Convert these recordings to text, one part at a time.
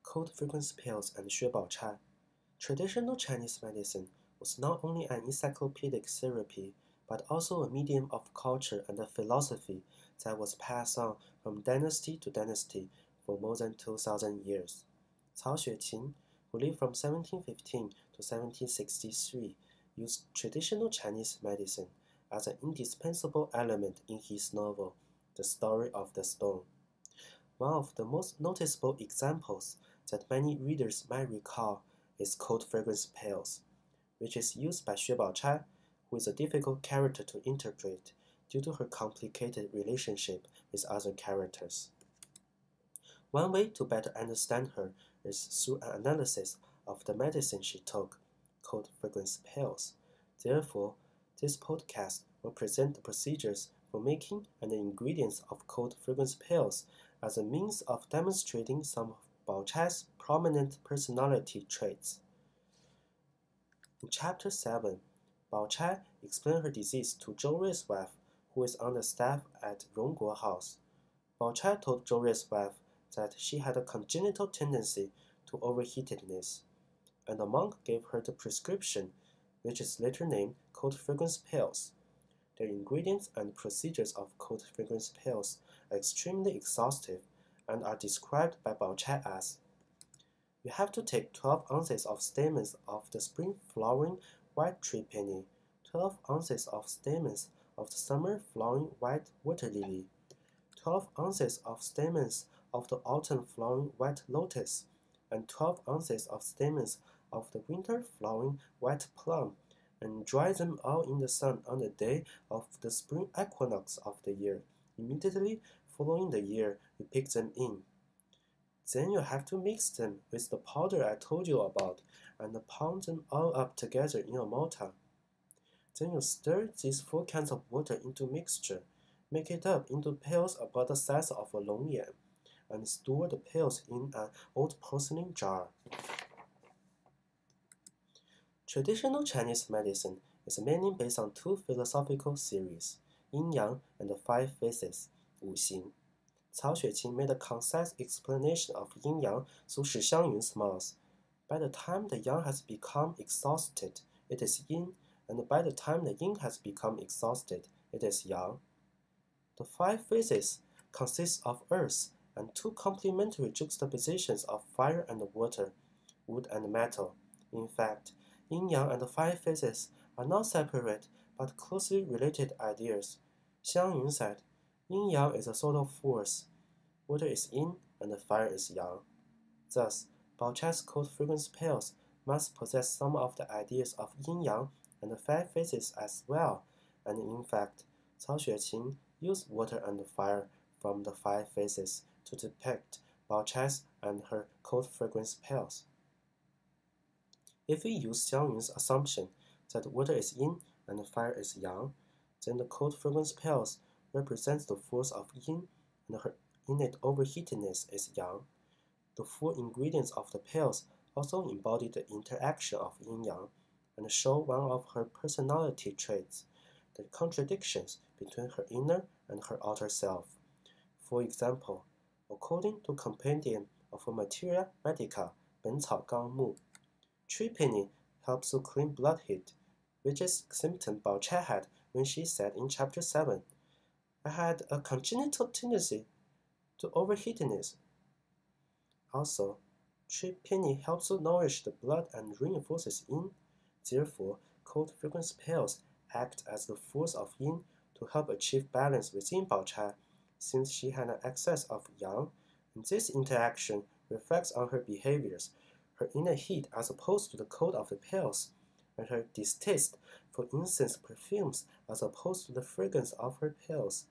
cold frequency pills and Xue Bao-chai. Traditional Chinese medicine was not only an encyclopedic therapy, but also a medium of culture and philosophy that was passed on from dynasty to dynasty for more than 2,000 years. Cao Xueqin, who lived from 1715 to 1763, used traditional Chinese medicine as an indispensable element in his novel, The Story of the Stone. One of the most noticeable examples that many readers might recall is cold fragrance pills, which is used by Xue Bao-chai, who is a difficult character to interpret due to her complicated relationship with other characters. One way to better understand her is through an analysis of the medicine she took, cold fragrance pills. Therefore, this podcast will present the procedures for making and the ingredients of cold fragrance pills as a means of demonstrating some of Bao-chai's prominent personality traits. In Chapter 7, Bao-chai explained her disease to Zhou Rui's wife, who is on the staff at Rongguo House. Bao-chai told Zhou Rui's wife that she had a congenital tendency to overheatedness, and the monk gave her the prescription, which is later named cold fragrance pills. The ingredients and procedures of cold fragrance pills are extremely exhaustive and are described by Bao-chai as: you have to take 12 ounces of stamens of the spring-flowering white tree peony, 12 ounces of stamens of the summer-flowering white water lily, 12 ounces of stamens of the autumn-flowering white lotus, and 12 ounces of stamens of the winter-flowering white plum, and dry them all in the sun on the day of the spring equinox of the year. Immediately following the year, you pick them in. Then you have to mix them with the powder I told you about and pound them all up together in a mortar. Then you stir these 4 kinds of water into mixture, make it up into pills about the size of a longyan, and store the pills in an old porcelain jar. Traditional Chinese medicine is mainly based on 2 philosophical theories, yin-yang and the 5 phases, 五行. Cao Xueqin made a concise explanation of yin-yang through Shi Xiangyun's mouth. By the time the yang has become exhausted, it is yin, and by the time the yin has become exhausted, it is yang. The 5 phases consist of earth and 2 complementary juxtapositions of fire and water, wood and metal. In fact, yin-yang and the 5 phases are not separate but closely related ideas. Xiangyun said, yin-yang is a sort of force. Water is yin and the fire is yang. Thus, Bao-chai's cold fragrance pills must possess some of the ideas of yin-yang and the 5 phases as well, and in fact, Cao Xueqin used water and fire from the 5 phases to depict Bao-chai's and her cold fragrance pills. If we use Xiangyun's assumption that water is yin and fire is yang, then the cold fragrance pills represents the force of yin and her innate overheatedness is yang. The 4 ingredients of the pills also embody the interaction of yin-yang and show one of her personality traits, the contradictions between her inner and her outer self. For example, according to Compendium of Materia Medica, 本草纲目, tree peony helps to clean blood heat, which is a symptom Bao-chai had when she said in Chapter 7, I had a congenital tendency to overheatedness. Also, tree peony helps to nourish the blood and reinforces yin. Therefore, cold fragrance pills act as the force of yin to help achieve balance within Bao-chai, since she had an excess of yang, and this interaction reflects on her behaviors, her inner heat as opposed to the cold of the pills, and her distaste for incense perfumes as opposed to the fragrance of her pills.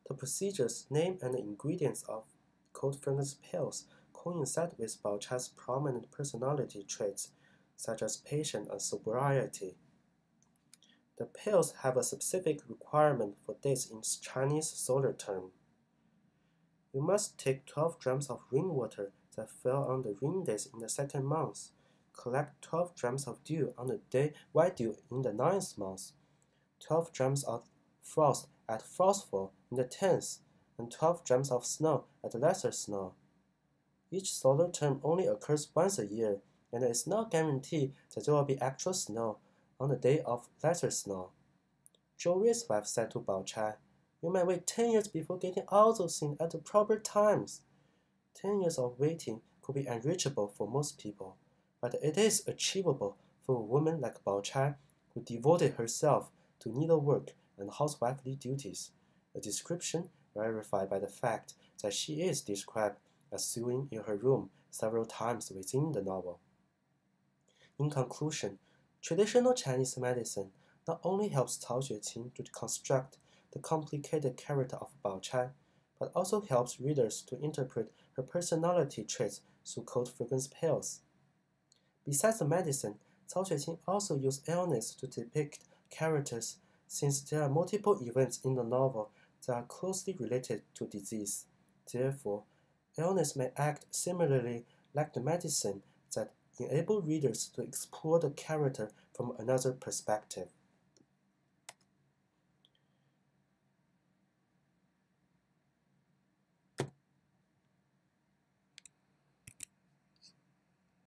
The procedures, name, and the ingredients of cold fragrance pills coincide with Bao-chai's prominent personality traits, such as patience and sobriety. The pills have a specific requirement for days in Chinese solar term. You must take 12 drams of rainwater that fell on the rain days in the 2nd month, collect 12 drams of dew on the day white dew in the 9th month, 12 drams of frost at frostfall in the 10th, and 12 drams of snow at lesser snow. Each solar term only occurs once a year, and it is not guaranteed that there will be actual snow on the day of lesser snow. Zhou wife said to Bao-chai, "You might wait 10 years before getting all those things at the proper times." 10 years of waiting could be unreachable for most people, but it is achievable for a woman like Bao-chai who devoted herself to needlework and housewifely duties, a description verified by the fact that she is described as sewing in her room several times within the novel. In conclusion, traditional Chinese medicine not only helps Cao Xueqin to construct the complicated character of Bao-chai, but also helps readers to interpret her personality traits through cold fragrance pills. Besides the medicine, Cao Xueqin also used illness to depict characters since there are multiple events in the novel that are closely related to disease. Therefore, illness may act similarly like the medicine that enable readers to explore the character from another perspective.